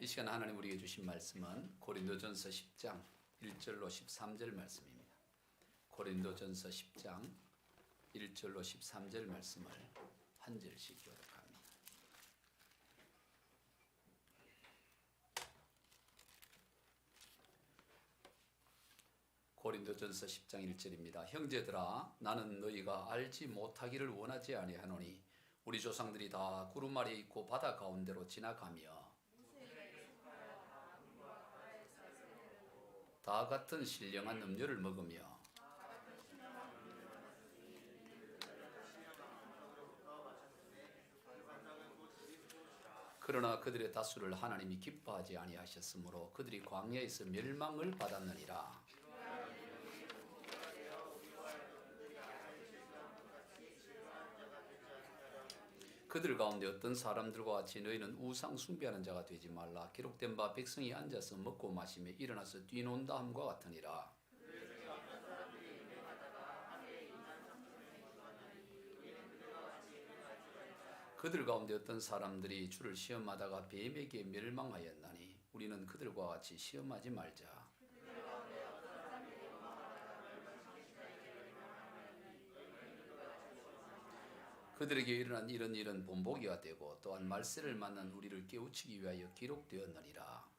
이 시간 하나님 우리에게 주신 말씀은 고린도전서 10장 1절로 13절 말씀입니다. 고린도전서 10장 1절로 13절 말씀을 한 절씩 교독합니다. 고린도전서 10장 1절입니다. 형제들아, 나는 너희가 알지 못하기를 원하지 아니하노니 우리 조상들이 다 구름 아래에 있고 바다 가운데로 지나가며 다 같은 신령한 음료를 먹으며 그러나 그들의 다수를 하나님이 기뻐하지 아니하셨으므로 그들이 광야에서 멸망을 받았느니라. 그들 가운데 어떤 사람들과 같이 너희는 우상 숭배하는 자가 되지 말라. 기록된 바 백성이 앉아서 먹고 마시며 일어나서 뛰논다 함과 같으니라. 그들 가운데 어떤 사람들이 주를 시험하다가 뱀에게 멸망하였나니 우리는 그들과 같이 시험하지 말자. 그들에게 일어난 이런 일은 본보기가 되고 또한 말세를 만난 우리를 깨우치기 위하여 기록되었느니라.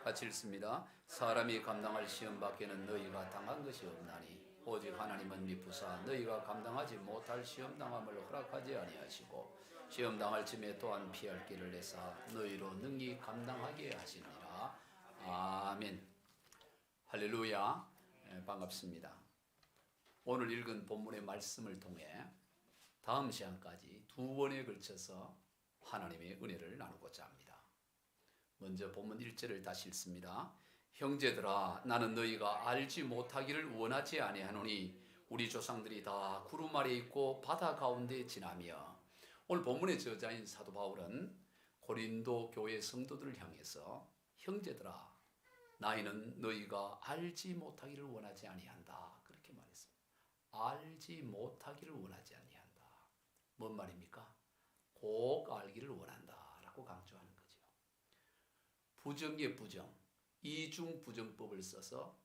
같이 읽습니다. 사람이 감당할 시험 밖에는 너희가 당한 것이 없나니 오직 하나님은 미쁘사 너희가 감당하지 못할 시험 당함을 허락하지 아니하시고 시험 당할 쯤에 또한 피할 길을 내사 너희로 능히 감당하게 하시니라. 아멘. 할렐루야. 반갑습니다. 오늘 읽은 본문의 말씀을 통해 다음 시간까지 두 번에 걸쳐서 하나님의 은혜를 나누고자 합니다. 먼저 본문 1절을 다시 읽습니다. 형제들아, 나는 너희가 알지 못하기를 원하지 아니하노니 우리 조상들이 다 구름 아래에 있고 바다 가운데 지나며. 오늘 본문의 저자인 사도 바울은 고린도 교회 성도들을 향해서 형제들아, 나이는 너희가 알지 못하기를 원하지 아니한다, 그렇게 말했습니다. 알지 못하기를 원하지 아니한다. 뭔 말입니까? 꼭 알기를 원한다라고 강조하는 거죠. 부정의 부정, 이중부정법을 써서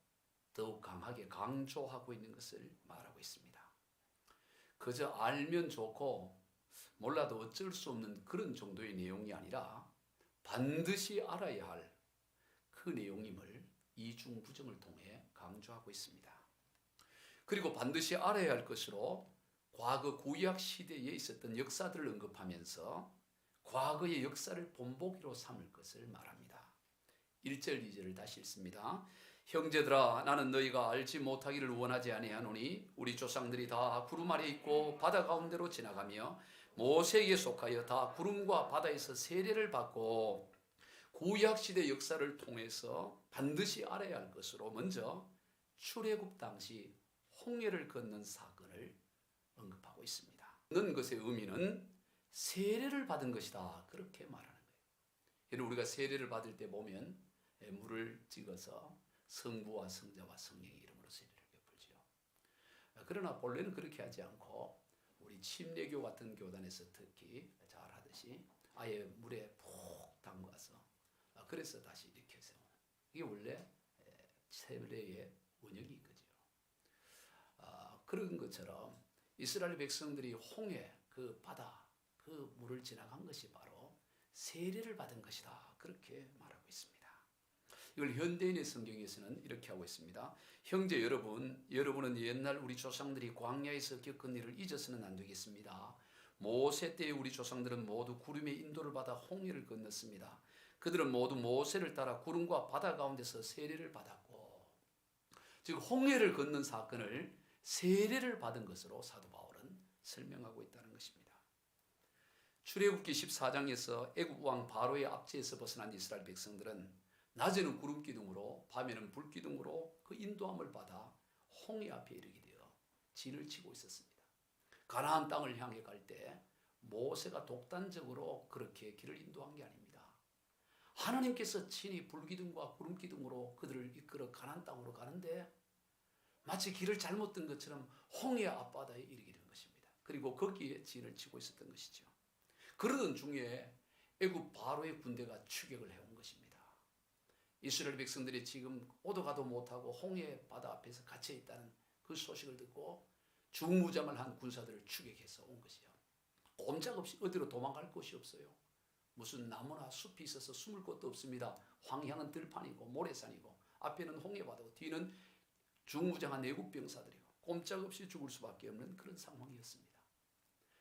더욱 강하게 강조하고 있는 것을 말하고 있습니다. 그저 알면 좋고 몰라도 어쩔 수 없는 그런 정도의 내용이 아니라 반드시 알아야 할 그 내용임을 이중부정을 통해 강조하고 있습니다. 그리고 반드시 알아야 할 것으로 과거 구약 시대에 있었던 역사들을 언급하면서 과거의 역사를 본보기로 삼을 것을 말합니다. 1절, 2절을 다시 읽습니다. 형제들아, 나는 너희가 알지 못하기를 원하지 아니하노니 우리 조상들이 다 구름 아래에 있고 바다 가운데로 지나가며 모세에게 속하여 다 구름과 바다에서 세례를 받고 구약시대 역사를 통해서 반드시 알아야 할 것으로 먼저 출애굽 당시 홍해를 건넌 사건을 언급하고 있습니다. 건넌 것의 의미는 세례를 받은 것이다, 그렇게 말하는 거예요. 여러분, 우리가 세례를 받을 때 보면 물을 찍어서 성부와 성자와 성령의 이름으로 세례를 베풀죠. 그러나 본래는 그렇게 하지 않고 우리 침례교 같은 교단에서 특히 잘 하듯이 아예 물에 푹 담가서 그래서 다시 이렇게 세우는, 이게 원래 세례의 원형이 거죠. 그런 것처럼 이스라엘 백성들이 홍해, 그 바다, 그 물을 지나간 것이 바로 세례를 받은 것이다, 그렇게 말하고 있습니다. 이걸 현대인의 성경에서는 이렇게 하고 있습니다. 형제 여러분, 여러분은 옛날 우리 조상들이 광야에서 겪은 일을 잊어서는 안 되겠습니다. 모세 때의 우리 조상들은 모두 구름의 인도를 받아 홍해를 건넜습니다. 그들은 모두 모세를 따라 구름과 바다 가운데서 세례를 받았고, 즉 홍해를 건넌 사건을 세례를 받은 것으로 사도 바울은 설명하고 있다는 것입니다. 출애굽기 14장에서 애굽 왕 바로의 압제에서 벗어난 이스라엘 백성들은 낮에는 구름 기둥으로 밤에는 불 기둥으로 그 인도함을 받아 홍해 앞에 이르게 되어 진을 치고 있었습니다. 가나안 땅을 향해 갈 때 모세가 독단적으로 그렇게 길을 인도한 게 아닙니다. 하나님께서 친히 불기둥과 구름기둥으로 그들을 이끌어 가나안 땅으로 가는데 마치 길을 잘못 든 것처럼 홍해 앞바다에 이르게 된 것입니다. 그리고 거기에 진을 치고 있었던 것이죠. 그러던 중에 애굽 바로의 군대가 추격을 해온 것입니다. 이스라엘 백성들이 지금 오도 가도 못하고 홍해 바다 앞에서 갇혀 있다는 그 소식을 듣고 중무장을 한 군사들을 추격해서 온 것이요. 꼼짝없이 어디로 도망갈 곳이 없어요. 무슨 나무나 숲이 있어서 숨을 곳도 없습니다. 황향은 들판이고 모래산이고 앞에는 홍해 바다고 뒤는 중무장한 애굽 병사들이고 꼼짝없이 죽을 수밖에 없는 그런 상황이었습니다.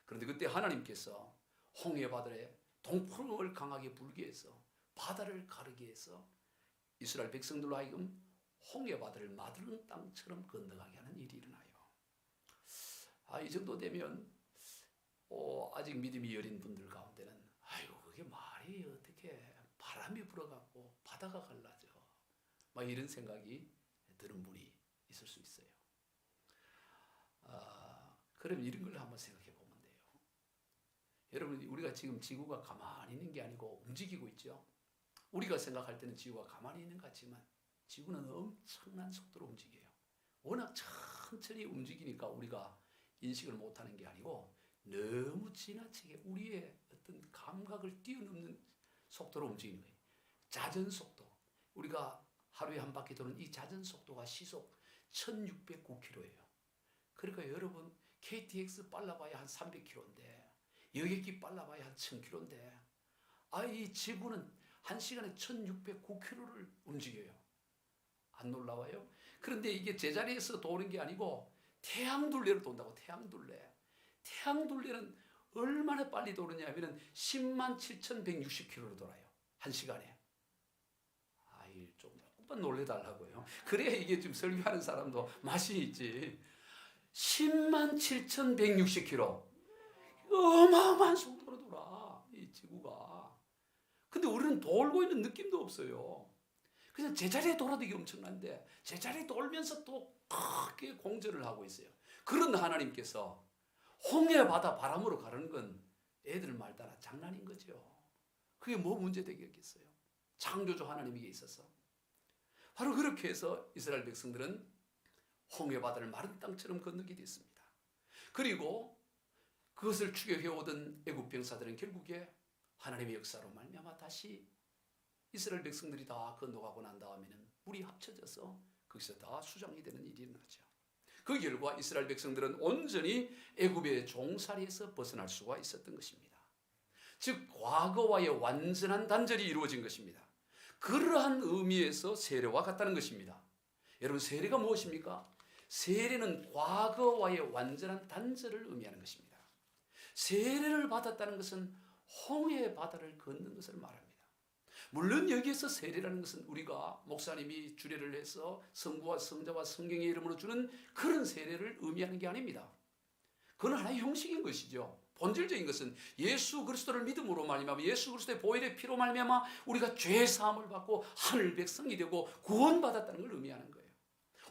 그런데 그때 하나님께서 홍해 바다에 동풍을 강하게 불게 해서 바다를 가르게 해서 이스라엘 백성들로 하여금 홍해 바다를 마른 땅처럼 건너가게 하는 일이 일어나요. 이 정도 되면 아직 믿음이 여린 분들 가운데는 그게 말이 어떻게 바람이 불어갖고 바다가 갈라져 막 이런 생각이 드는 분이 있을 수 있어요. 그럼 이런 걸 한번 생각해 보면 돼요. 여러분, 우리가 지금 지구가 가만히 있는 게 아니고 움직이고 있죠. 우리가 생각할 때는 지구가 가만히 있는 것 같지만 지구는 엄청난 속도로 움직여요. 워낙 천천히 움직이니까 우리가 인식을 못하는 게 아니고 너무 지나치게 우리의 어떤 감각을 뛰어넘는 속도로 움직이는 거예요. 자전속도, 우리가 하루에 한 바퀴 도는 이 자전속도가 시속 1609km예요. 그러니까 여러분, KTX 빨라봐야 한 300km인데 여객기 빨라봐야 한 1000km인데 이 지구는 1시간에 1609km를 움직여요. 안 놀라워요? 그런데 이게 제자리에서 도는 게 아니고 태양둘레를 돈다고. 태양둘레는 얼마나 빨리 도느냐 하면 107,160km로 돌아요. 1시간에. 조금만 놀래달라고요. 그래야 이게 지금 설교하는 사람도 맛이 있지. 107,160km. 어마어마한 속도로 돌아, 이 지구가. 근데 우리는 돌고 있는 느낌도 없어요. 그냥 제자리에 돌아도 이게 엄청난데 제자리에 돌면서 또 크게 공전을 하고 있어요. 그런 하나님께서 홍해 바다 바람으로 가르는 건 애들 말 따라 장난인 거죠. 그게 뭐 문제되겠어요. 창조주 하나님에게 있어서. 바로 그렇게 해서 이스라엘 백성들은 홍해 바다를 마른 땅처럼 건너게 됐습니다. 그리고 그것을 추격해오던 애굽 병사들은 결국에 하나님의 역사로 말미암아 다시 이스라엘 백성들이 다 건너가고 난 다음에는 물이 합쳐져서 거기서 다 수장이 되는 일이 일어나죠. 그 결과 이스라엘 백성들은 온전히 애굽의 종살이에서 벗어날 수가 있었던 것입니다. 즉 과거와의 완전한 단절이 이루어진 것입니다. 그러한 의미에서 세례와 같다는 것입니다. 여러분, 세례가 무엇입니까? 세례는 과거와의 완전한 단절을 의미하는 것입니다. 세례를 받았다는 것은 홍해 바다를 걷는 것을 말합니다. 물론 여기에서 세례라는 것은 우리가 목사님이 주례를 해서 성부와 성자와 성경의 이름으로 주는 그런 세례를 의미하는 게 아닙니다. 그건 하나의 형식인 것이죠. 본질적인 것은 예수 그리스도를 믿음으로 말미암아 예수 그리스도의 보혈의 피로 말미암아 우리가 죄 사함을 받고 하늘 백성이 되고 구원받았다는 걸 의미하는 거예요.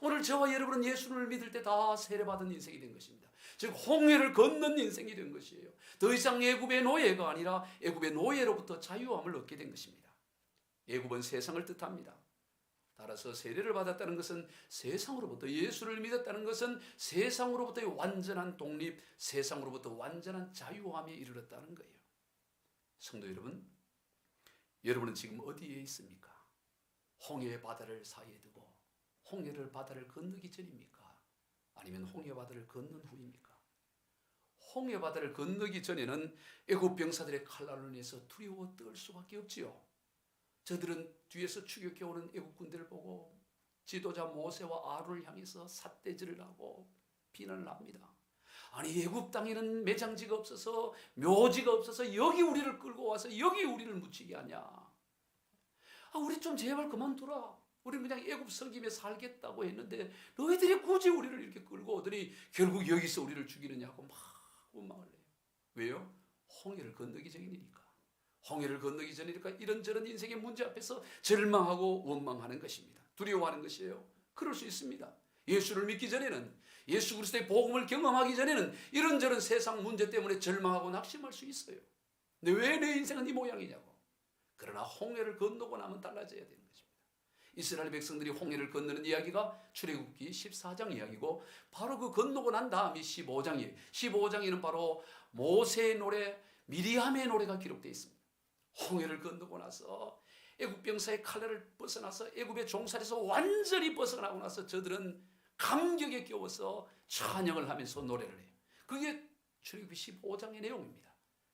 오늘 저와 여러분은 예수를 믿을 때 다 세례받은 인생이 된 것입니다. 즉 홍해를 건넌 인생이 된 것이에요. 더 이상 애굽의 노예가 아니라 애굽의 노예로부터 자유함을 얻게 된 것입니다. 애굽은 세상을 뜻합니다. 따라서 세례를 받았다는 것은 세상으로부터, 예수를 믿었다는 것은 세상으로부터의 완전한 독립, 세상으로부터 완전한 자유함에 이르렀다는 거예요. 성도 여러분, 여러분은 지금 어디에 있습니까? 홍해 바다를 사이에 두고 홍해를 바다를 건너기 전입니까? 아니면 홍해 바다를 건넌 후입니까? 홍해 바다를 건너기 전에는 애굽 병사들의 칼날로 인해서 두려워 떨 수밖에 없지요. 저들은 뒤에서 추격해오는 애굽 군대를 보고 지도자 모세와 아론을 향해서 삿대질을 하고 비난을 합니다. 아니, 애굽 땅에는 매장지가 없어서, 묘지가 없어서 여기 우리를 끌고 와서 여기 우리를 묻히게 하냐. 우리 좀 제발 그만두라. 우리는 그냥 애굽 섬김에 살겠다고 했는데 너희들이 굳이 우리를 이렇게 끌고 오더니 결국 여기서 우리를 죽이느냐고 막 원망을 해요. 왜요? 홍해를 건너기 전이니까. 홍해를 건너기 전이니까 이런저런 인생의 문제 앞에서 절망하고 원망하는 것입니다. 두려워하는 것이에요. 그럴 수 있습니다. 예수를 믿기 전에는, 예수 그리스도의 복음을 경험하기 전에는 이런저런 세상 문제 때문에 절망하고 낙심할 수 있어요. 근데 왜 내 인생은 이 모양이냐고. 그러나 홍해를 건너고 나면 달라져야 되는 것입니다. 이스라엘 백성들이 홍해를 건너는 이야기가 출애굽기 14장 이야기고, 바로 그 건너고 난 다음이 15장이에요. 15장에는 바로 모세의 노래, 미리암의 노래가 기록되어 있습니다. 홍해를 건너고 나서 애굽 병사의 칼날을 벗어나서 애굽의 종살에서 완전히 벗어나고 나서 저들은 감격에 겨워서 찬양을 하면서 노래를 해요. 그게 출애굽기 15장의 내용입니다.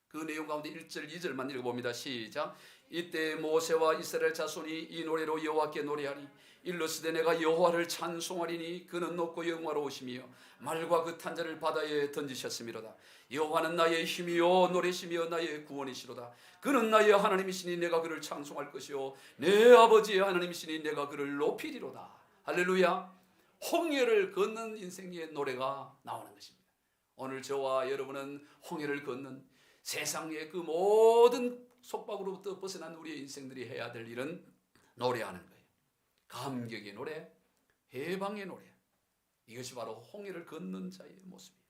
그 내용 가운데 1절 2절만 읽어봅니다. 시작. 이때 모세와 이스라엘 자손이 이 노래로 여호와께 노래하니 일러스되 내가 여호와를 찬송하리니 그는 높고 영화로우시며 말과 그 탄자를 바다에 던지셨음이로다. 여호와는 나의 힘이요 노래시며 나의 구원이시로다. 그는 나의 하나님이시니 내가 그를 찬송할 것이요 내 아버지의 하나님이시니 내가 그를 높이리로다. 할렐루야. 홍해를 걷는 인생의 노래가 나오는 것입니다. 오늘 저와 여러분은 홍해를 걷는 세상의 그 모든 속박으로부터 벗어난 우리의 인생들이 해야 될 일은 노래하는 거예요. 감격의 노래, 해방의 노래. 이것이 바로 홍해를 걷는 자의 모습이에요.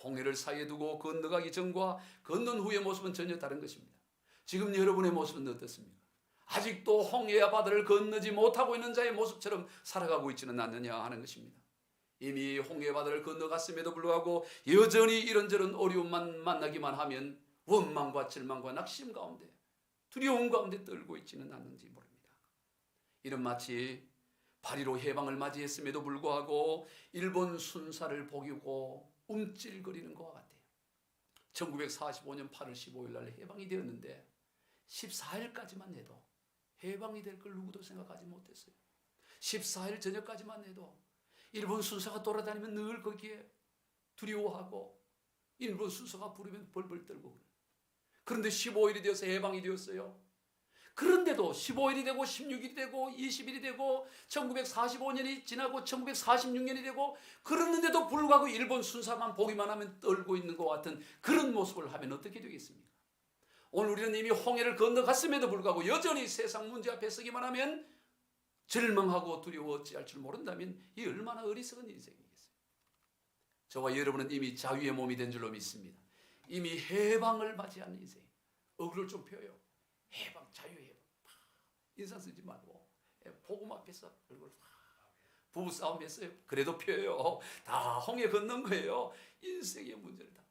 홍해를 사이에 두고 건너가기 전과 건넌 후의 모습은 전혀 다른 것입니다. 지금 여러분의 모습은 어떻습니까? 아직도 홍해와 바다를 건너지 못하고 있는 자의 모습처럼 살아가고 있지는 않느냐 하는 것입니다. 이미 홍해 바다를 건너갔음에도 불구하고 여전히 이런저런 어려움만 만나기만 하면 원망과 절망과 낙심 가운데 두려움 가운데 떨고 있지는 않는지 모릅니다. 이런 마치 파리로 해방을 맞이했음에도 불구하고 일본 순사를 복이고 움찔거리는 것과 같아요. 1945년 8월 15일 날 해방이 되었는데 14일까지만 해도 해방이 될 걸 누구도 생각하지 못했어요. 14일 저녁까지만 해도 일본 순사가 돌아다니면 늘 거기에 두려워하고 일본 순사가 부르면 벌벌 떨고. 그런데 15일이 되어서 해방이 되었어요. 그런데도 15일이 되고 16일이 되고 20일이 되고 1945년이 지나고 1946년이 되고 그랬는데도 불구하고 일본 순사만 보기만 하면 떨고 있는 것 같은 그런 모습을 하면 어떻게 되겠습니까? 오늘 우리는 이미 홍해를 건너갔음에도 불구하고 여전히 세상 문제 앞에 서기만 하면 절망하고 두려워 어찌할 줄 모른다면 이 얼마나 어리석은 인생이겠어요. 저와 여러분은 이미 자유의 몸이 된 줄로 믿습니다. 이미 해방을 맞이한 인생. 얼굴을 좀 펴요. 해방, 자유해방. 인상 쓰지 말고 복음 앞에서 얼굴 부부싸움 했어요. 그래도 펴요. 다 홍해 건넌 거예요. 인생의 문제를 다.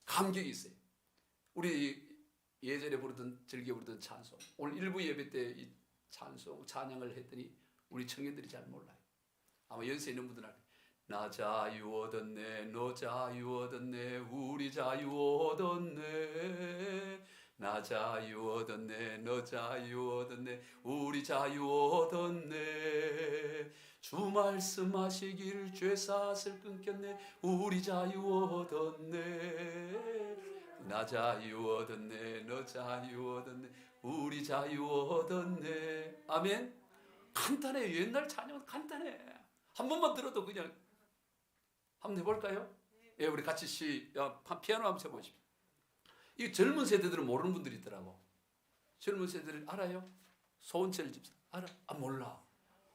감격이 있어요. 우리 예전에 부르던 즐겨 부르던 찬송. 오늘 일부 예배 때 이 찬송 찬양을 했더니 우리 청년들이 잘 몰라요. 아마 연세 있는 분들은 알아요. 나 자유 얻었네, 너 자유 얻었네, 우리 자유 얻었네. 나 자유 얻었네, 너 자유 얻었네, 우리 자유 얻었네. 주 말씀하시길 죄사슬 끊겼네, 우리 자유 얻었네. 나 자유 얻었네, 너 자유 얻었네, 우리 자유 얻었네. 아멘. 간단해요. 옛날 찬양은 간단해. 한 번만 들어도 그냥 한번 해볼까요? 예, 우리 같이 피아노 한번 해보십시오. 이 젊은 세대들은 모르는 분들이 있더라고. 젊은 세대들 알아요? 소은철 집사 알아? 아 몰라.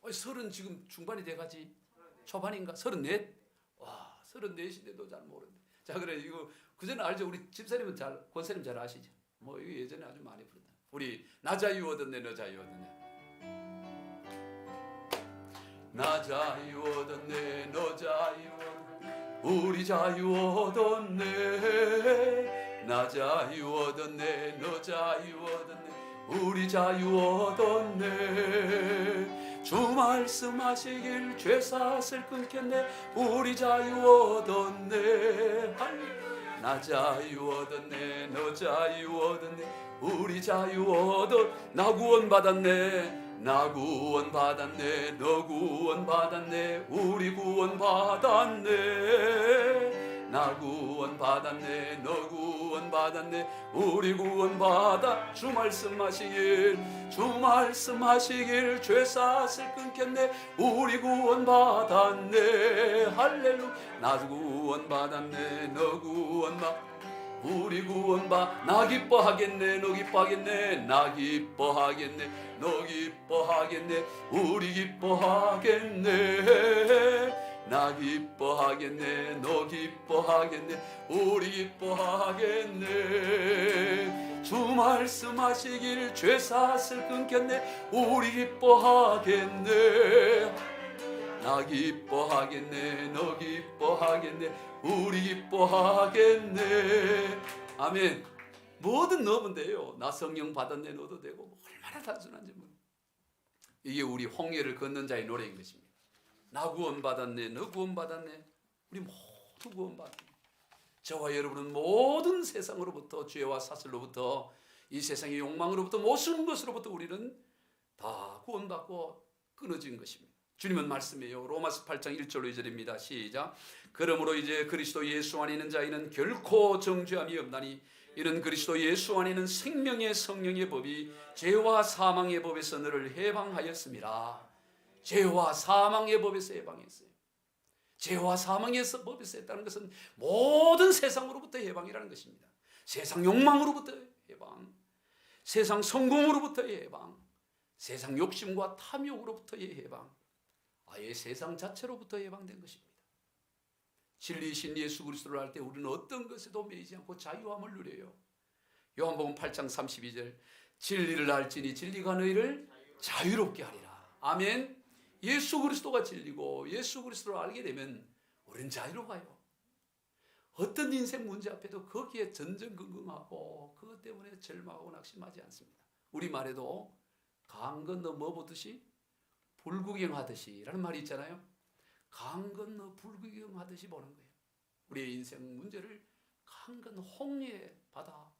30 지금 중반이 돼가지 초반인가? 34? 와 34인데도 잘 모르는데. 자 그래 이거 그전에 알죠? 우리 집사님은 잘 권사님 잘 아시죠? 뭐 이거 예전에 아주 많이 부르다. 우리 나 자유 얻었네, 너 자유 얻었네. 나 자유 얻었네, 너 자유 얻었네, 우리 자유 얻었네. 나 자유 얻었네, 너 자유 얻었네, 우리 자유 얻었네. 주 말씀하시길 죄사슬 끊겼네, 우리 자유 얻었네. 나 자유 얻었네, 너 자유 얻었네, 우리 자유 얻었. 나 구원 받았네, 나 구원 받았네, 너 구원 받았네, 우리 구원 받았네. 나 구원 받았네, 너 구원 받았네, 우리 구원 받아. 주 말씀하시길, 주 말씀하시길 죄사슬 끊겼네, 우리 구원 받았네. 할렐루야. 나 구원 받았네, 너 구원 받, 우리 구원 받. 나 기뻐하겠네, 너 기뻐하겠네, 나 기뻐하겠네, 너 기뻐하겠네, 우리 기뻐하겠네. 나 기뻐하겠네, 너 기뻐하겠네, 우리 기뻐하겠네. 주 말씀하시길 죄사슬 끊겼네, 우리 기뻐하겠네. 나 기뻐하겠네, 너 기뻐하겠네, 우리 기뻐하겠네. 아멘. 뭐든 넣으면 돼요. 나 성령 받았네 넣어도 되고. 얼마나 단순한지 뭐. 이게 우리 홍해를 걷는 자의 노래인 것입니다. 나 구원받았네, 너 구원받았네, 우리 모두 구원받았네. 저와 여러분은 모든 세상으로부터, 죄와 사슬로부터, 이 세상의 욕망으로부터, 모든 것으로부터 우리는 다 구원받고 끊어진 것입니다. 주님은 말씀해요. 로마서 8장 1절로 2절입니다. 시작. 그러므로 이제 그리스도 예수 안에 있는 자에는 결코 정죄함이 없나니 이는 그리스도 예수 안에 있는 생명의 성령의 법이 죄와 사망의 법에서 너를 해방하였습니다. 죄와 사망의 법에서 해방했어요. 죄와 사망의 법에서 했다는 것은 모든 세상으로부터 해방이라는 것입니다. 세상 욕망으로부터 해방, 세상 성공으로부터의 해방, 세상 욕심과 탐욕으로부터의 해방, 아예 세상 자체로부터 해방된 것입니다. 진리이신 예수 그리스도를 알 때 우리는 어떤 것에도 매이지 않고 자유함을 누려요. 요한복음 8장 32절 진리를 알지니 진리가 너희를 자유롭게 하리라. 아멘. 예수 그리스도가 진리고 예수 그리스도를 알게 되면 우리는 자유로워요. 어떤 인생 문제 앞에도 거기에 전전긍긍하고 그것 때문에 절망하고 낙심하지 않습니다. 우리말에도 강 건너 뭐 보듯이 불구경하듯이 라는 말이 있잖아요. 강 건너 불구경하듯이 보는 거예요. 우리의 인생 문제를 강 건너 홍해 바다,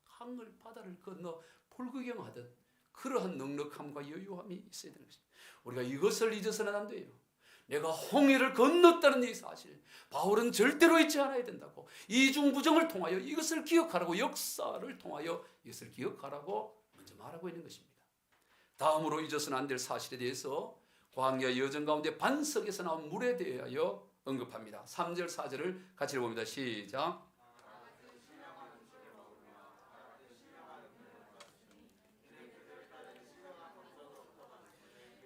바다를 건너 불구경하듯 그러한 넉넉함과 여유함이 있어야 되는 것입니다. 우리가 이것을 잊어서는 안 돼요. 내가 홍해를 건넜다는 이 사실, 바울은 절대로 잊지 않아야 된다고, 이중부정을 통하여 이것을 기억하라고, 역사를 통하여 이것을 기억하라고 먼저 말하고 있는 것입니다. 다음으로 잊어서는 안 될 사실에 대해서 광야 여정 가운데 반석에서 나온 물에 대하여 언급합니다. 3절 4절을 같이 읽어봅니다. 시작.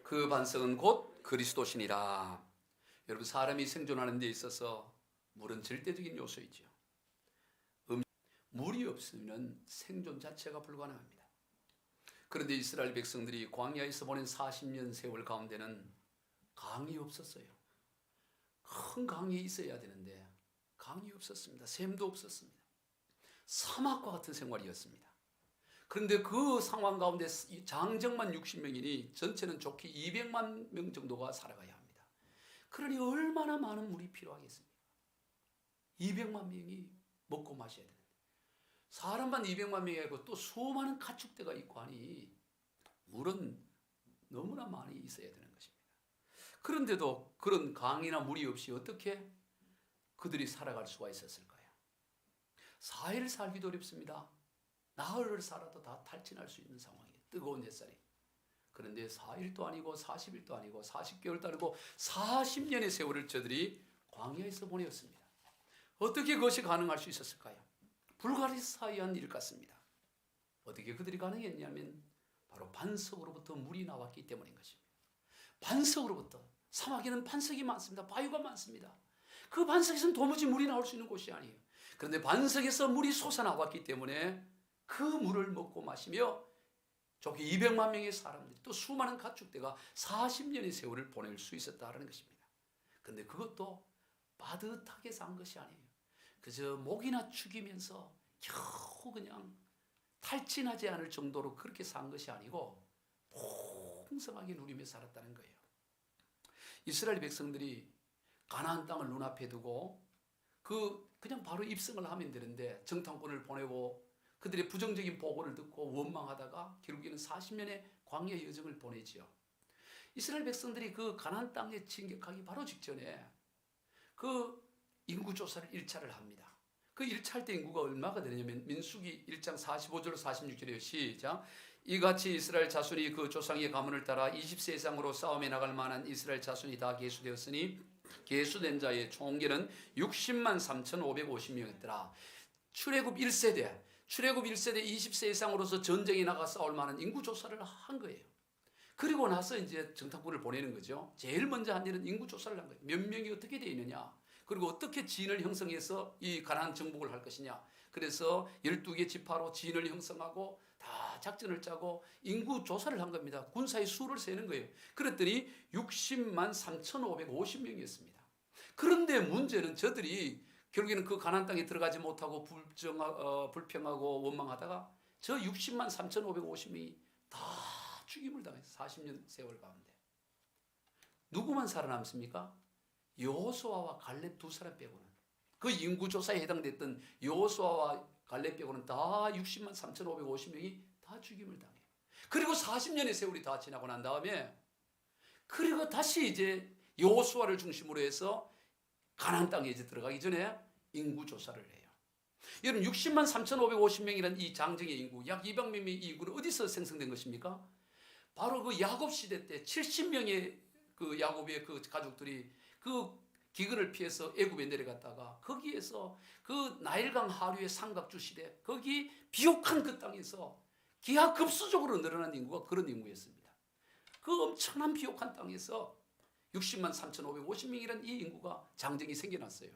그 반석은 곧 그리스도시니라. 여러분, 사람이 생존하는 데 있어서 물은 절대적인 요소이죠. 물이 없으면 생존 자체가 불가능합니다. 그런데 이스라엘 백성들이 광야에서 보낸 40년 세월 가운데는 강이 없었어요. 큰 강이 있어야 되는데 강이 없었습니다. 샘도 없었습니다. 사막과 같은 생활이었습니다. 그런데 그 상황 가운데 장정만 60명이니 전체는 좋게 200만 명 정도가 살아가야 합니다. 그러니 얼마나 많은 물이 필요하겠습니까? 200만 명이 먹고 마셔야 되는데 사람만 200만 명이 아니고 또 수많은 가축대가 있고 하니 물은 너무나 많이 있어야 되는 것입니다. 그런데도 그런 강이나 물이 없이 어떻게 그들이 살아갈 수가 있었을까요? 4일 살기도 어렵습니다. 나흘을 살아도 다 탈진할 수 있는 상황이에요. 뜨거운 햇살이. 그런데 4일도 아니고 40일도 아니고 40개월도 아니고 40년의 세월을 저들이 광야에서 보내었습니다. 어떻게 그것이 가능할 수 있었을까요? 불가사의한 일 같습니다. 어떻게 그들이 가능했냐면 바로 반석으로부터 물이 나왔기 때문인 것입니다. 반석으로부터. 사막에는 반석이 많습니다. 바위가 많습니다. 그 반석에서는 도무지 물이 나올 수 있는 곳이 아니에요. 그런데 반석에서 물이 솟아나왔기 때문에 그 물을 먹고 마시며 좋게 200만 명의 사람들이 또 수많은 가축대가 40년의 세월을 보낼 수 있었다는 것입니다. 그런데 그것도 빠듯하게 산 것이 아니에요. 그저 목이나 축이면서 겨우 그냥 탈진하지 않을 정도로 그렇게 산 것이 아니고 풍성하게 누리며 살았다는 거예요. 이스라엘 백성들이 가나안 땅을 눈앞에 두고 그냥 바로 입성을 하면 되는데 정탐꾼을 보내고 그들의 부정적인 보고를 듣고 원망하다가 결국에는 40년의 광야 여정을 보내지요. 이스라엘 백성들이 그 가나안 땅에 진격하기 바로 직전에 그 인구조사를 1차를 합니다. 그 1차 할 때 인구가 얼마가 되냐면 민수기 1장 45절 46절이에요. 시작. 이같이 이스라엘 자손이 그 조상의 가문을 따라 20세 이상으로 싸움에 나갈 만한 이스라엘 자손이 다 계수되었으니 계수된 자의 총계는 60만 3,550명이었더라. 출애굽 1세대 20세 이상으로서 전쟁에 나가 싸울 만한 인구조사를 한 거예요. 그리고 나서 이제 정탐꾼을 보내는 거죠. 제일 먼저 한 일은 인구조사를 한 거예요. 몇 명이 어떻게 되어 있느냐, 그리고 어떻게 진을 형성해서 이 가나안 정복을 할 것이냐. 그래서 12개 지파로 진을 형성하고 다 작전을 짜고 인구조사를 한 겁니다. 군사의 수를 세는 거예요. 그랬더니 60만 3,550명이었습니다. 그런데 문제는 저들이 결국에는 그 가나안 땅에 들어가지 못하고 불평하고 원망하다가 저 60만 3,550명이 다 죽임을 당했어요. 40년 세월 가운데. 누구만 살아남습니까? 여호수아와 갈렙 두 사람 빼고는. 그 인구조사에 해당됐던 여호수아와 갈렙 빼고는 다 60만 3,550명이 다 죽임을 당해요. 그리고 40년의 세월이 다 지나고 난 다음에 그리고 다시 이제 여호수아를 중심으로 해서 가나안 땅에 이제 들어가기 전에 인구조사를 해요. 여러분 60만 3,550명이라는 이 장정의 인구, 약 200명의 이 인구는 어디서 생성된 것입니까? 바로 그 야곱 시대 때 70명의 그 야곱의 그 가족들이 그 기근을 피해서 애굽에 내려갔다가 거기에서 그 나일강 하류의 삼각주 시대, 거기 비옥한 그 땅에서 기하급수적으로 늘어난 인구가 그런 인구였습니다. 그 엄청난 비옥한 땅에서 60만 3,550명이라는 이 인구가 장정이 생겨났어요.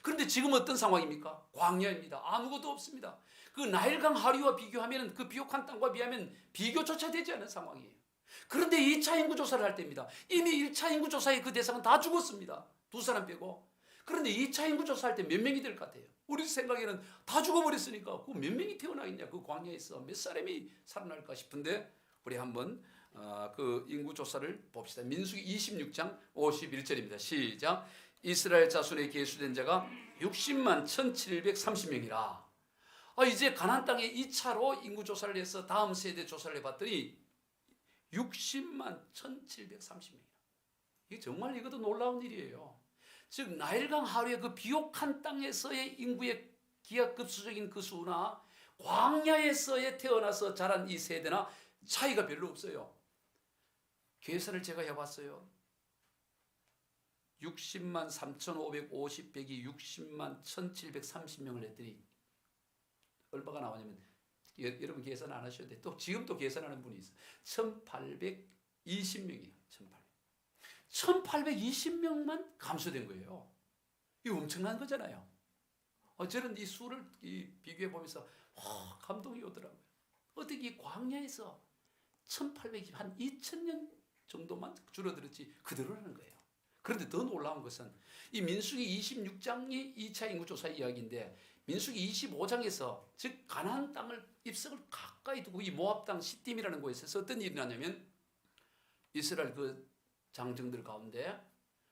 그런데 지금 어떤 상황입니까? 광야입니다. 아무것도 없습니다. 그 나일강 하류와 비교하면 그 비옥한 땅과 비하면 비교조차 되지 않은 상황이에요. 그런데 2차 인구조사를 할 때입니다. 이미 1차 인구조사의 그 대상은 다 죽었습니다. 두 사람 빼고. 그런데 2차 인구조사할 때 몇 명이 될 것 같아요? 우리 생각에는 다 죽어버렸으니까 그 몇 명이 태어나겠냐? 그 광야에서 몇 사람이 살아날까 싶은데 우리 한번 그 인구조사를 봅시다. 민수기 26장 51절입니다. 시작. 이스라엘 자손에 계수된 자가 60만 1,730명이라. 이제 가나안 땅에 2차로 인구조사를 해서 다음 세대 조사를 해봤더니 60만 1,730명이라. 이게 정말 이것도 놀라운 일이에요. 즉 나일강 하류의 그 비옥한 땅에서의 인구의 기하급수적인 그 수나 광야에서의 태어나서 자란 이 세대나 차이가 별로 없어요. 계산을 제가 해봤어요. 60만 3,550 빼기 60만 1,730명을 했더니 얼마가 나오냐면 여러분 계산 안 하셔도 돼. 또 지금 또 계산하는 분이 있어요. 1,820명이에요. 1,820명만 감소된 거예요. 이거 엄청난 거잖아요. 저는 이 수를 비교해 보면서 감동이 오더라고요. 어떻게 광야에서 1,820, 한 2,000년 정도만 줄어들었지 그대로라는 거예요. 그런데 더 놀라운 것은 이 민수기 26장이 2차 인구조사 이야기인데 민수기 25장에서 즉 가나안 땅을 입성을 가까이 두고 이 모압 땅 시딤이라는 곳에서 어떤 일이 나냐면 이스라엘 그 장정들 가운데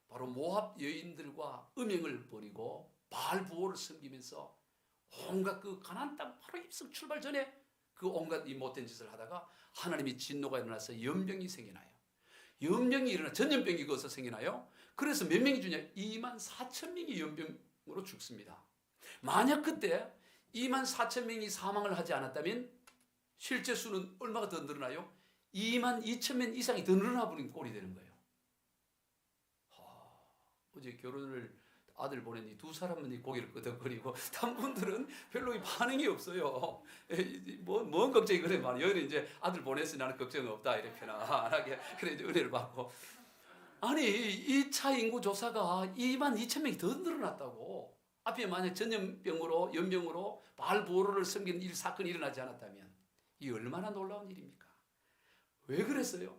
바로 모압 여인들과 음행을 벌이고 바알 부호를 섬기면서 온갖 그 가나안 땅 바로 입성 출발 전에 그 온갖 이 못된 짓을 하다가 하나님이 진노가 일어나서 연병이 생겨나요. 연병이 일어나 전염병이 거기서 생겨나요. 그래서 몇 명이 주냐? 2만 4천 명이 연병으로 죽습니다. 만약 그때 2만 4천 명이 사망을 하지 않았다면 실제 수는 얼마가 더 늘어나요? 2만 2천 명 이상이 더 늘어나 버린 꼴이 되는 거예요. 어제 결혼을 아들 보냈니 두 사람은 고개를 끄덕거리고 다른 분들은 별로 반응이 없어요. 뭔 걱정이 그래 많아요. 여기 이제 아들 보냈으니 나는 걱정 없다 이렇게 편안하게 그래 이제 은혜를 받고. 아니 2차 인구 조사가 2만 2천 명이 더 늘어났다고. 앞에 만약 전염병으로 연병으로 발부호를 섬기는 일 사건이 일어나지 않았다면 이 얼마나 놀라운 일입니까? 왜 그랬어요?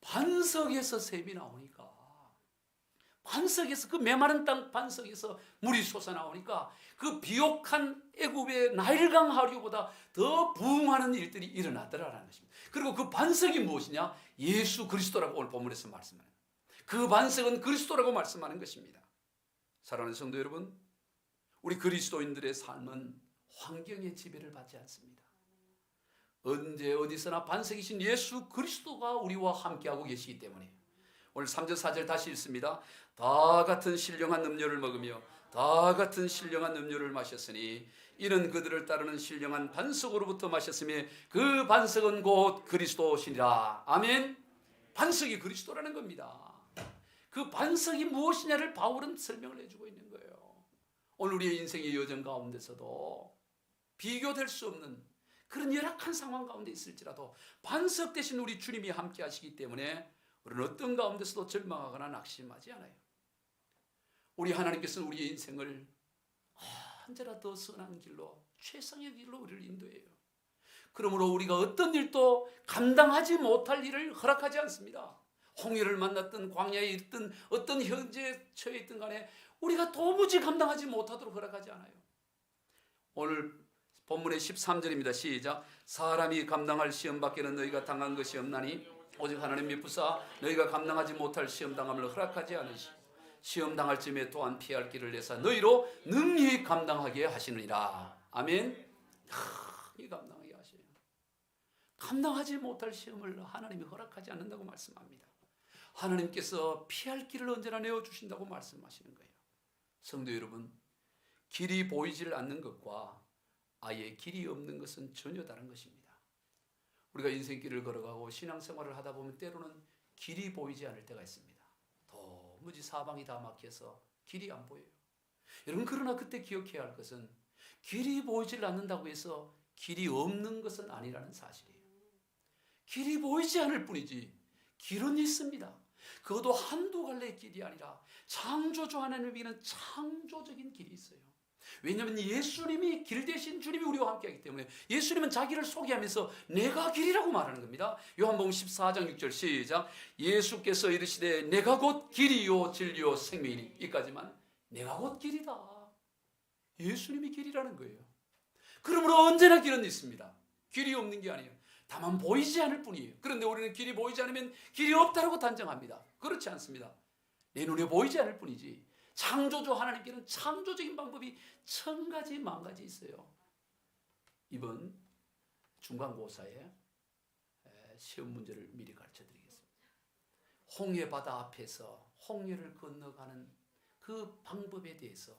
반석에서 샘이 나오니까. 반석에서 그 메마른 땅 반석에서 물이 솟아나오니까 그 비옥한 애굽의 나일강 하류보다 더 부흥하는 일들이 일어나더라라는 것입니다. 그리고 그 반석이 무엇이냐? 예수 그리스도라고 오늘 본문에서 말씀하는 그 반석은 그리스도라고 말씀하는 것입니다. 사랑하는 성도 여러분, 우리 그리스도인들의 삶은 환경의 지배를 받지 않습니다. 언제 어디서나 반석이신 예수 그리스도가 우리와 함께하고 계시기 때문에 오늘 3절 4절 다시 읽습니다. 다 같은 신령한 음료를 먹으며 다 같은 신령한 음료를 마셨으니 이는 그들을 따르는 신령한 반석으로부터 마셨으며 그 반석은 곧 그리스도시니라. 아멘. 반석이 그리스도라는 겁니다. 그 반석이 무엇이냐를 바울은 설명을 해주고 있는 거예요. 오늘 우리의 인생의 여정 가운데서도 비교될 수 없는 그런 열악한 상황 가운데 있을지라도 반석 대신 우리 주님이 함께 하시기 때문에 우리는 어떤 가운데서도 절망하거나 낙심하지 않아요. 우리 하나님께서는 우리의 인생을 언제나 더 선한 길로 최상의 길로 우리를 인도해요. 그러므로 우리가 어떤 일도 감당하지 못할 일을 허락하지 않습니다. 홍해를 만났든 광야에 있든 어떤 현재에 처해 있든 간에 우리가 도무지 감당하지 못하도록 허락하지 않아요. 오늘 본문의 13절입니다. 시작. 사람이 감당할 시험 밖에는 너희가 당한 것이 없나니 오직 하나님 미쁘사 너희가 감당하지 못할 시험 당함을 허락하지 않으시고 시험 당할 쯤에 또한 피할 길을 내사 너희로 능히 감당하게 하시느니라. 아멘. 이 감당하게 하셔요. 감당하지 못할 시험을 하나님이 허락하지 않는다고 말씀합니다. 하나님께서 피할 길을 언제나 내어주신다고 말씀하시는 거예요. 성도 여러분, 길이 보이질 않는 것과 아예 길이 없는 것은 전혀 다른 것입니다. 우리가 인생길을 걸어가고 신앙생활을 하다 보면 때로는 길이 보이지 않을 때가 있습니다. 도무지 사방이 다 막혀서 길이 안 보여요. 여러분, 그러나 그때 기억해야 할 것은 길이 보이질 않는다고 해서 길이 없는 것은 아니라는 사실이에요. 길이 보이지 않을 뿐이지 길은 있습니다. 그것도 한두 갈래의 길이 아니라 창조주 하나님에게는 창조적인 길이 있어요. 왜냐하면 예수님이 길 대신 주님이 우리와 함께하기 때문에 예수님은 자기를 소개하면서 내가 길이라고 말하는 겁니다. 요한복음 14장 6절 시작. 예수께서 이르시되 내가 곧 길이요 진리요 생명이니, 이까지만 내가 곧 길이다. 예수님이 길이라는 거예요. 그러므로 언제나 길은 있습니다. 길이 없는 게 아니에요. 다만 보이지 않을 뿐이에요. 그런데 우리는 길이 보이지 않으면 길이 없다고 단정합니다. 그렇지 않습니다. 내 눈에 보이지 않을 뿐이지 창조주 하나님께는 창조적인 방법이 1000가지 만가지 있어요. 이번 중간고사에 시험 문제를 미리 가르쳐 드리겠습니다. 홍해 바다 앞에서 홍해를 건너가는 그 방법에 대해서,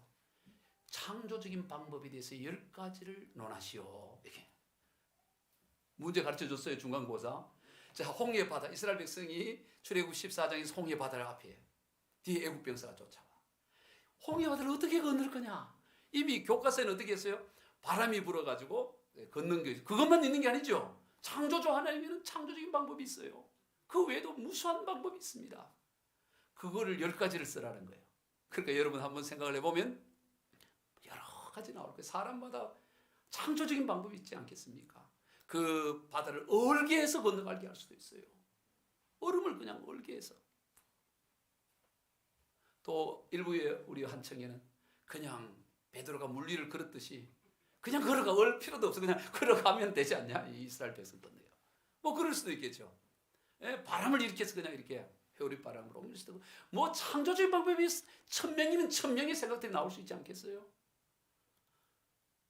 창조적인 방법에 대해서 10가지를 논하시오. 이렇게 문제 가르쳐 줬어요. 중간고사. 자, 홍해 바다, 이스라엘 백성이 출애굽 14장에서 홍해 바다를 앞에 뒤에 애국 병사가 쫓아와. 홍해 바다를 어떻게 건널 거냐? 이미 교과서에는 어떻게 했어요? 바람이 불어가지고 걷는 게, 그것만 있는 게 아니죠. 창조주 하나님에는 창조적인 방법이 있어요. 그 외에도 무수한 방법이 있습니다. 그거를 10가지를 쓰라는 거예요. 그러니까 여러분 한번 생각을 해보면 여러 가지 나올 거예요. 사람마다 창조적인 방법이 있지 않겠습니까? 그 바다를 얼게 해서 건너가게 할 수도 있어요. 얼음을 그냥 얼게 해서. 또 일부의 우리 한청에는 그냥 베드로가 물리를 걸었듯이 그냥 걸어가, 얼 필요도 없어, 그냥 걸어가면 되지 않냐, 이 이스라엘 백성 건너요. 뭐 그럴 수도 있겠죠. 바람을 일으켜서 그냥 이렇게 회오리 바람으로 옮길 수도 있고, 뭐 창조적인 방법이 1000명이면 1000명의 생각들이 나올 수 있지 않겠어요?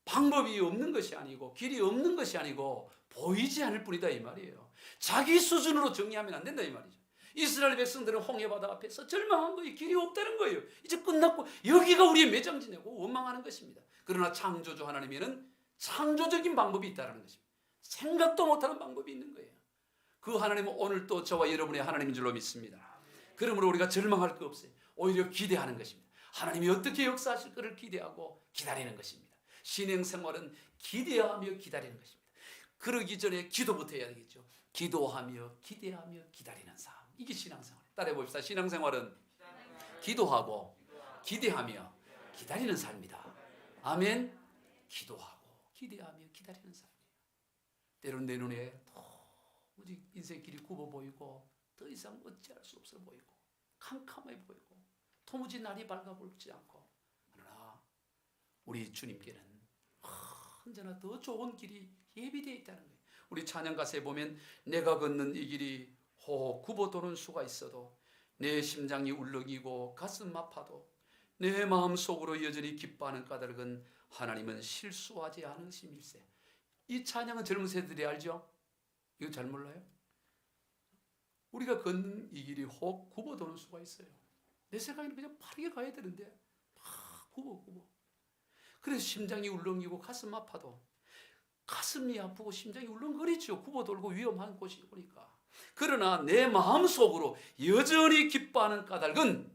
방법이 없는 것이 아니고 길이 없는 것이 아니고 보이지 않을 뿐이다 이 말이에요. 자기 수준으로 정의하면 안 된다 이 말이죠. 이스라엘 백성들은 홍해바다 앞에서 절망한 거예요. 길이 없다는 거예요. 이제 끝났고 여기가 우리의 매장지내고 원망하는 것입니다. 그러나 창조주 하나님에는 창조적인 방법이 있다는 것입니다. 생각도 못하는 방법이 있는 거예요. 그 하나님은 오늘 또 저와 여러분의 하나님인 줄로 믿습니다. 그러므로 우리가 절망할 거 없어요. 오히려 기대하는 것입니다. 하나님이 어떻게 역사하실 것을 기대하고 기다리는 것입니다. 신앙생활은 기대하며 기다리는 것입니다. 그러기 전에 기도부터 해야 되겠죠. 기도하며 기대하며 기다리는 삶, 이게 신앙생활. 따라해 봅시다. 신앙생활은 기도하고 기대하며 기다리는 삶이다. 아멘. 기도하고 기대하며 기다리는 삶이에요. 때로는 내 눈에 도무지 인생 길이 굽어 보이고 더 이상 어찌할 수 없어 보이고 캄캄해 보이고 도무지 날이 밝아 보이지 않고, 그러나 우리 주님께는 언제나 더 좋은 길이 예비되어 있다는 거예요. 우리 찬양 가사에 보면 내가 걷는 이 길이 혹 굽어 도는 수가 있어도 내 심장이 울렁이고 가슴 아파도 내 마음속으로 여전히 기뻐하는 까닭은 하나님은 실수하지 않으심일세. 이 찬양은 젊은 세대들이 알죠? 이거 잘 몰라요? 우리가 걷는 이 길이 혹 굽어 도는 수가 있어요. 내 생각에는 그냥 빠르게 가야 되는데 막 굽어. 그래서 심장이 울렁이고 가슴 아파도, 가슴이 아프고 심장이 울렁거리죠. 굽어 돌고 위험한 곳이 오니까. 그러나 내 마음속으로 여전히 기뻐하는 까닭은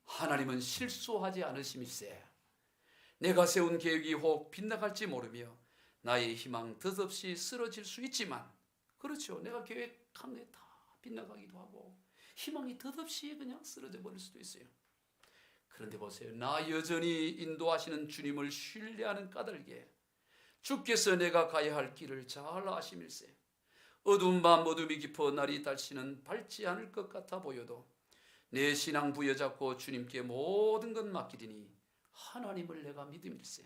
하나님은 실수하지 않으심일세. 내가 세운 계획이 혹 빗나갈지 모르며 나의 희망 덧없이 쓰러질 수 있지만, 그렇죠, 내가 계획한 게 다 빗나가기도 하고 희망이 덧없이 그냥 쓰러져 버릴 수도 있어요. 그런데 보세요, 나 여전히 인도하시는 주님을 신뢰하는 까닭에 주께서 내가 가야 할 길을 잘 아심일세. 어두운 밤 어둠이 깊어 날이 달시는 밝지 않을 것 같아 보여도 내 신앙 부여잡고 주님께 모든 것 맡기리니 하나님을 내가 믿음일세.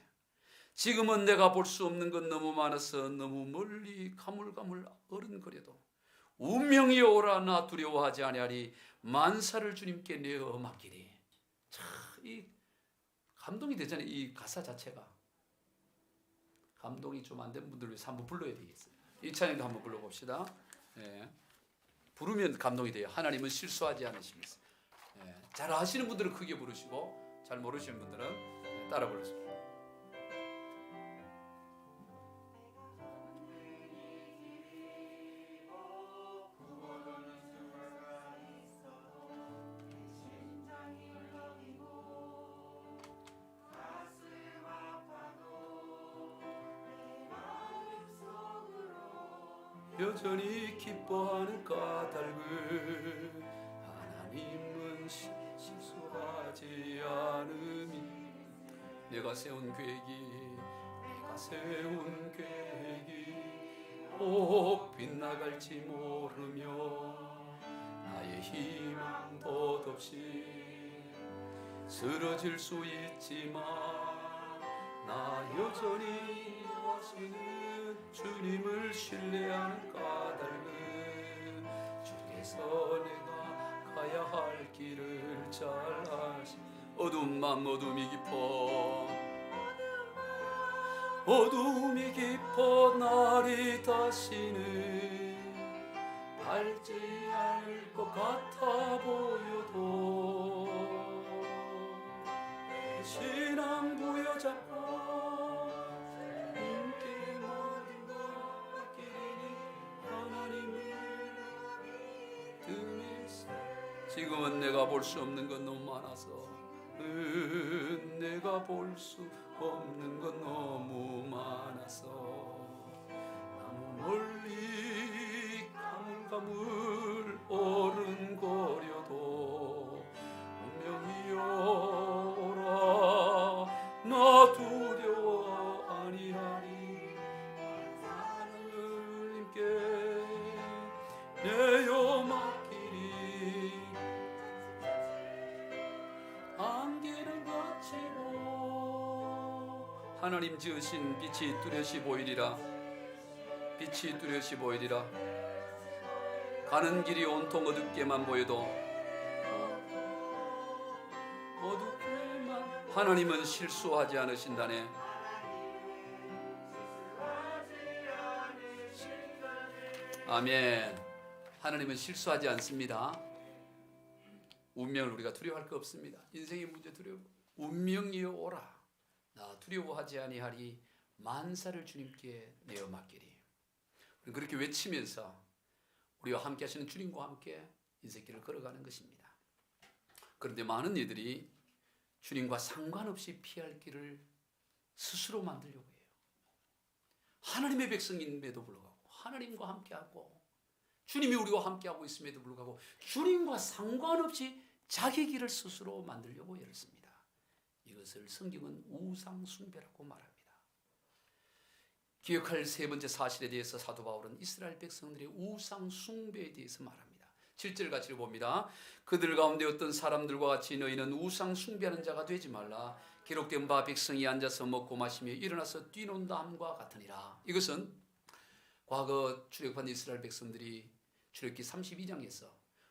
지금은 내가 볼 수 없는 것 너무 많아서 너무 멀리 가물가물 어른거려도 운명이 오라 나 두려워하지 아니하리 만사를 주님께 내어 맡기리. 참 이 감동이 되잖아요. 이 가사 자체가 감동이 좀 안 된 분들 위해서 한번 불러야 되겠어요. 이 찬양도 한번 불러봅시다. 예. 부르면 감동이 돼요. 하나님은 실수하지 않으십니다. 예. 잘 아시는 분들은 크게 부르시고 잘 모르시는 분들은 따라 부르시고. 여전히 기뻐하는 까닭을 하나님은 실수하지 않음이 내가 세운 계획이 꼭 빗나갈지 모르며 나의 희망 덧없이 쓰러질 수 있지만 나 여전히 하시는 주님을 신뢰하는 까닭은 주께서 내가 가야 할 길을 잘 아시. 어두운 맘 어둠이 깊어 날이 다시는 밝지 않을 것 같아 보여도 신앙 부여잡고 함께 모든 것 맡기니 하나님을 믿으면서 지금은 내가 볼 수 없는 건 너무 많아서 내가 볼 수 없는 건 너무 많아서 너무 멀리 가물가물 어른거려도 운명이여 오라 나 두려워 아니하리 하나님께 내어 맡기리 안개는 걷히고 하나님 지으신 빛이 뚜렷이 보이리라. 빛이 뚜렷이 보이리라. 가는 길이 온통 어둡게만 보여도 어둡게만 하나님은 실수하지 않으신다네. 아멘. 하나님은 실수하지 않습니다. 운명을 우리가 두려워할 거 없습니다. 인생의 문제 두려워. 운명이여 오라. 나 두려워하지 아니하리 만사를 주님께 내어 맡기리. 그렇게 외치면서 우리와 함께 하시는 주님과 함께 인생길을 걸어가는 것입니다. 그런데 많은 이들이 주님과 상관없이 피할 길을 스스로 만들려고 해요. 하나님의 백성임에도 불구하고 하나님과 함께하고 주님이 우리와 함께하고 있음에도 불구하고 주님과 상관없이 자기 길을 스스로 만들려고 애를 씁니다. 이것을 성경은 우상 숭배라고 말합니다. 기억할 세 번째 사실에 대해서 사도 바울은 이스라엘 백성들의 우상 숭배에 대해서 말합니다. 7절 같이 봅니다. 그들 가운데 어떤 사람들과 같이 너희는 우상 숭배하는 자가 되지 말라. 기록된 바 백성이 앉아서 먹고 마시며 일어나서 뛰논다 함과 같으니라. 이것은 과거 출애굽한 이스라엘 백성들이 출애굽기 32장에서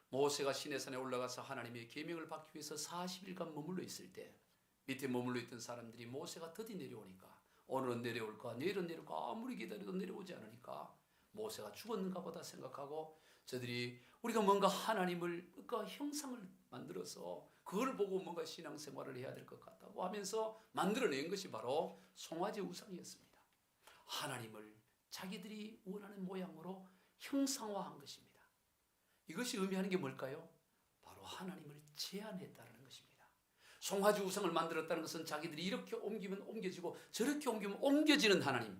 모세가 시내산에 올라가서 하나님의 계명을 받기 위해서 40일간 머물러 있을 때 밑에 머물러 있던 사람들이 모세가 드디 내려오니까 오늘은 내려올까 내일은 내려올까 아무리 기다려도 내려오지 않으니까 모세가 죽었는가 보다 생각하고 저들이 우리가 뭔가 하나님을 형상을 만들어서 그걸 보고 뭔가 신앙생활을 해야 될 것 같다고 하면서 만들어낸 것이 바로 송아지 우상이었습니다. 하나님을 자기들이 원하는 모양으로 형상화한 것입니다. 이것이 의미하는 게 뭘까요? 바로 하나님을 제한했다는 것입니다. 송아지 우상을 만들었다는 것은 자기들이 이렇게 옮기면 옮겨지고 저렇게 옮기면 옮겨지는 하나님,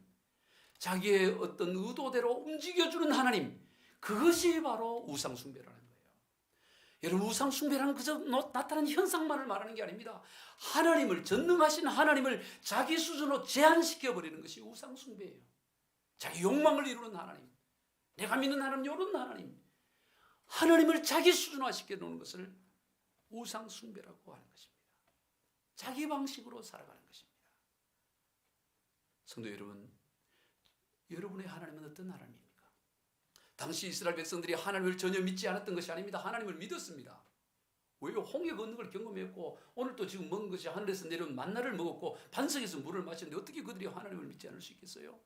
자기의 어떤 의도대로 움직여주는 하나님, 그것이 바로 우상 숭배라는 거예요. 여러분, 우상 숭배라는 그저 나타난 현상만을 말하는 게 아닙니다. 하나님을, 전능하신 하나님을 자기 수준으로 제한시켜버리는 것이 우상 숭배예요. 자기 욕망을 이루는 하나님, 내가 믿는 하나님, 이런 하나님, 하나님을 자기 수준화 시켜놓는 것을 우상 숭배라고 하는 것입니다. 자기 방식으로 살아가는 것입니다. 성도 여러분, 여러분의 하나님은 어떤 하나님입니까? 당시 이스라엘 백성들이 하나님을 전혀 믿지 않았던 것이 아닙니다. 하나님을 믿었습니다. 왜요? 홍해 건너 걸 경험했고 오늘 또 지금 먹은 것이 하늘에서 내려온 만나를 먹었고 반석에서 물을 마셨는데 어떻게 그들이 하나님을 믿지 않을 수 있겠어요?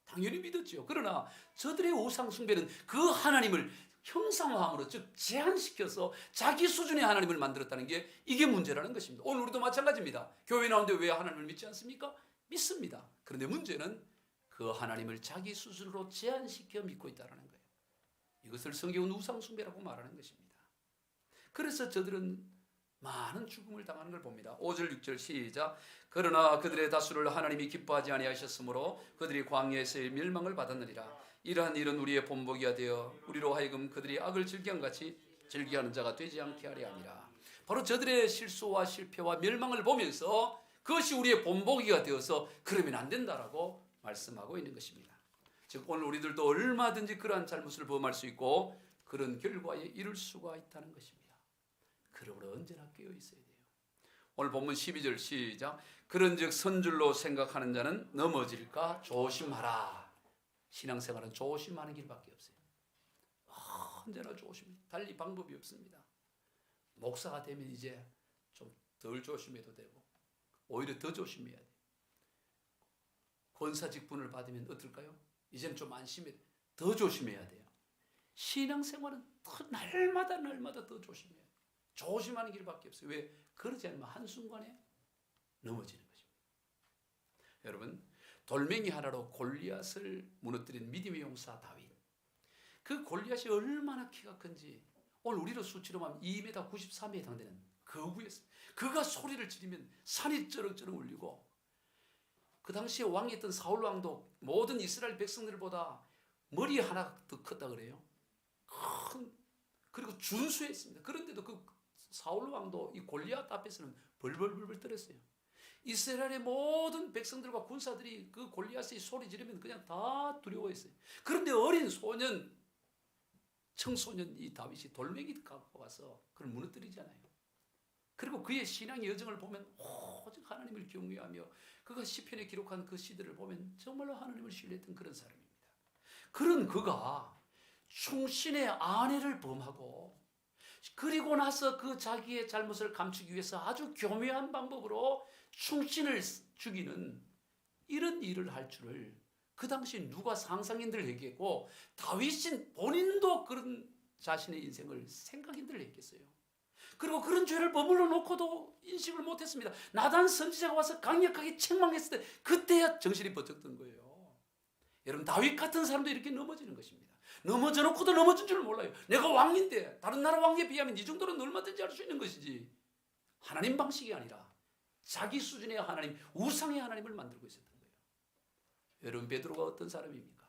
당연히 믿었죠. 그러나 저들의 우상 숭배는 그 하나님을 형상화함으로, 즉 제한시켜서 자기 수준의 하나님을 만들었다는 게 이게 문제라는 것입니다. 오늘 우리도 마찬가지입니다. 교회 나오는데 왜 하나님을 믿지 않습니까? 믿습니다. 그런데 문제는 그 하나님을 자기 수준으로 제한시켜 믿고 있다는 거예요. 이것을 성경은 우상 숭배라고 말하는 것입니다. 그래서 저들은 많은 죽음을 당하는 걸 봅니다. 5절 6절 시작. 그러나 그들의 다수를 하나님이 기뻐하지 아니하셨으므로 그들이 광야에서의 멸망을 받았느니라. 이러한 일은 우리의 본보기가 되어 우리로 하여금 그들이 악을 즐겨한같이 즐겨하는 자가 되지 않게 하려 함이라. 바로 저들의 실수와 실패와 멸망을 보면서 그것이 우리의 본보기가 되어서 그러면 안 된다라고 말씀하고 있는 것입니다. 즉 오늘 우리들도 얼마든지 그러한 잘못을 범할 수 있고 그런 결과에 이를 수가 있다는 것입니다. 그러므로 언제나 깨어 있어야 돼요. 오늘 본문 12절 시작. 그런즉 선줄로 생각하는 자는 넘어질까 조심하라. 신앙생활은 조심하는 길밖에 없어요. 언제나 조심해. 달리 방법이 없습니다. 목사가 되면 이제 좀 덜 조심해도 되고 오히려 더 조심해야 돼요. 권사 직분을 받으면 어떨까요? 이제는 좀 안심해. 더 조심해야 돼요. 신앙생활은 날마다 더 조심해야 돼요. 조심하는 길밖에 없어요. 왜? 그러지 않으면 한순간에 넘어지는 것입니다. 여러분, 돌멩이 하나로 골리앗을 무너뜨린 믿음의 용사 다윗. 그 골리앗이 얼마나 키가 큰지 오늘 우리로 수치로 하면 2m 93에 해당되는 거구였어요. 그가 소리를 지르면 산이 쩌렁쩌렁 울리고 그 당시에 왕이었던 사울 왕도 모든 이스라엘 백성들보다 머리 하나 더 컸다 그래요. 그리고 준수했습니다. 그런데도 그 사울 왕도 이 골리앗 앞에서는 벌벌벌 떨었어요. 이스라엘의 모든 백성들과 군사들이 그 골리앗의 소리 지르면 그냥 다 두려워했어요. 그런데 어린 소년, 청소년 이 다윗이 돌멩이 갖고 와서 그걸 무너뜨리잖아요. 그리고 그의 신앙의 여정을 보면 오직 하나님을 경외하며 그가 시편에 기록한 그 시들을 보면 정말로 하나님을 신뢰했던 그런 사람입니다. 그런 그가 충신의 아내를 범하고 그리고 나서 그 자기의 잘못을 감추기 위해서 아주 교묘한 방법으로 충신을 죽이는 이런 일을 할 줄을 그 당시 누가 상상인들 얘기했고 다윗인 본인도 그런 자신의 인생을 생각인들 했겠어요. 그리고 그런 죄를 버물러 놓고도 인식을 못했습니다. 나단 선지자가 와서 강력하게 책망했을 때 그때야 정신이 번쩍 든 거예요. 여러분, 다윗 같은 사람도 이렇게 넘어지는 것입니다. 넘어져 놓고도 넘어진 줄 몰라요. 내가 왕인데 다른 나라 왕에 비하면 이 정도는 얼마든지 할 수 있는 것이지. 하나님 방식이 아니라 자기 수준의 하나님, 우상의 하나님을 만들고 있었던 거예요. 여러분, 베드로가 어떤 사람입니까?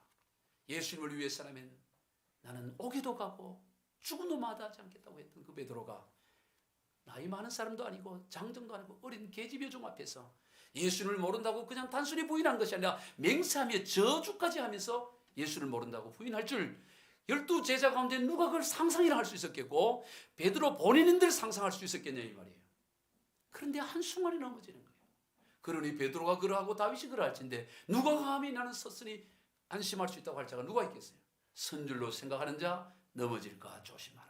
예수님을 위해서라면 나는 오기도 가고 죽음도 마다하지 않겠다고 했던 그 베드로가 나이 많은 사람도 아니고 장정도 아니고 어린 계집여종 앞에서 예수를 모른다고 그냥 단순히 부인한 것이 아니라 맹세하며 저주까지 하면서 예수를 모른다고 부인할 줄 12제자 가운데 누가 그걸 상상이나 할 수 있었겠고 베드로 본인들 상상할 수 있었겠냐 이 말이에요. 그런데 한순간에 넘어지는 거예요. 그러니 베드로가 그러하고 다윗이 그러할진데 누가 감히 나는 섰으니 안심할 수 있다고 할 자가 누가 있겠어요? 선줄로 생각하는 자 넘어질까 조심하라.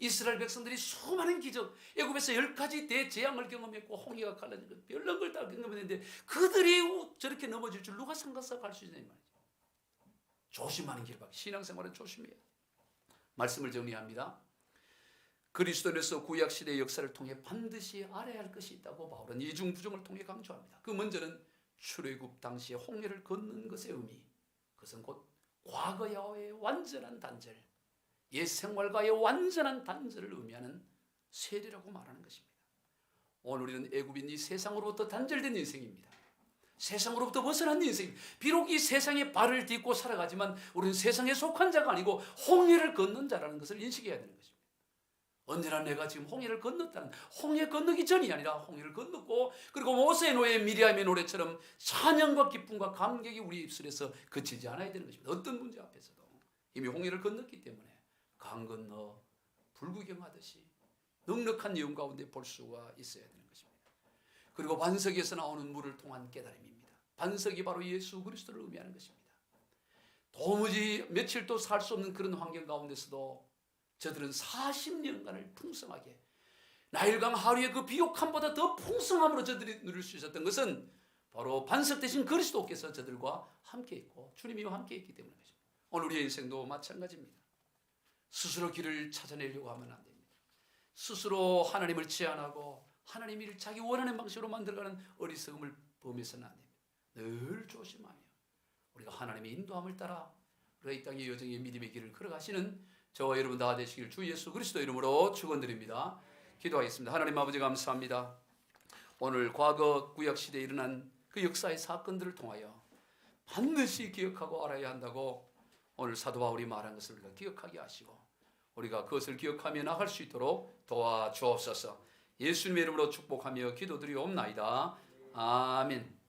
이스라엘 백성들이 수많은 기적, 애굽에서 10가지 대재앙을 경험했고 홍해가 갈라진 것, 별난 걸 다 경험했는데 그들이 저렇게 넘어질 줄 누가 생각할 수 있냐 이 말이죠. 조심하는 길밖에. 신앙생활은 조심해야 돼요. 말씀을 정리합니다. 그리스도인으로서 구약시대의 역사를 통해 반드시 알아야 할 것이 있다고 바울은 이중부정을 통해 강조합니다. 그 먼저는 출애굽 당시에 홍해를 걷는 것의 의미, 그것은 곧 과거와의 완전한 단절, 옛 생활과의 완전한 단절을 의미하는 세례라고 말하는 것입니다. 오늘 우리는 애굽인 이 세상으로부터 단절된 인생입니다. 세상으로부터 벗어난 인생. 비록 이 세상에 발을 딛고 살아가지만 우리는 세상에 속한 자가 아니고 홍해를 걷는 자라는 것을 인식해야 되는 것입니다. 언제나 내가 지금 홍해를 건넜다는, 홍해 건너기 전이 아니라 홍해를 건넜고 그리고 모세의 노예 미리암의 노래처럼 찬양과 기쁨과 감격이 우리 입술에서 그치지 않아야 되는 것입니다. 어떤 문제 앞에서도 이미 홍해를 건넜기 때문에 강 건너 불구경하듯이 넉넉한 영혼 가운데 볼 수가 있어야 되는 것입니다. 그리고 반석에서 나오는 물을 통한 깨달음입니다. 반석이 바로 예수 그리스도를 의미하는 것입니다. 도무지 며칠도 살 수 없는 그런 환경 가운데서도 저들은 40년간을 풍성하게, 나일강 하루의 그 비옥함보다 더 풍성함으로 저들이 누릴 수 있었던 것은 바로 반석 대신 그리스도께서 저들과 함께 있고 주님이와 함께 있기 때문인 것입니다. 오늘 우리의 인생도 마찬가지입니다. 스스로 길을 찾아내려고 하면 안 됩니다. 스스로 하나님을 제한하고 하나님이 자기 원하는 방식으로 만들어가는 어리석음을 범해서는 안 됩니다. 늘 조심하며 우리가 하나님의 인도함을 따라 우리가 이 땅의 여정의 믿음의 길을 걸어가시는 저와 여러분 다 되시길 주 예수 그리스도 이름으로 축원드립니다. 기도하겠습니다. 하나님 아버지 감사합니다. 오늘 과거 구약시대에 일어난 그 역사의 사건들을 통하여 반드시 기억하고 알아야 한다고 오늘 사도 바울이 말한 것을 우리가 기억하게 하시고 우리가 그것을 기억하며 나갈 수 있도록 도와주옵소서. 예수님의 이름으로 축복하며 기도드리옵나이다. 아멘.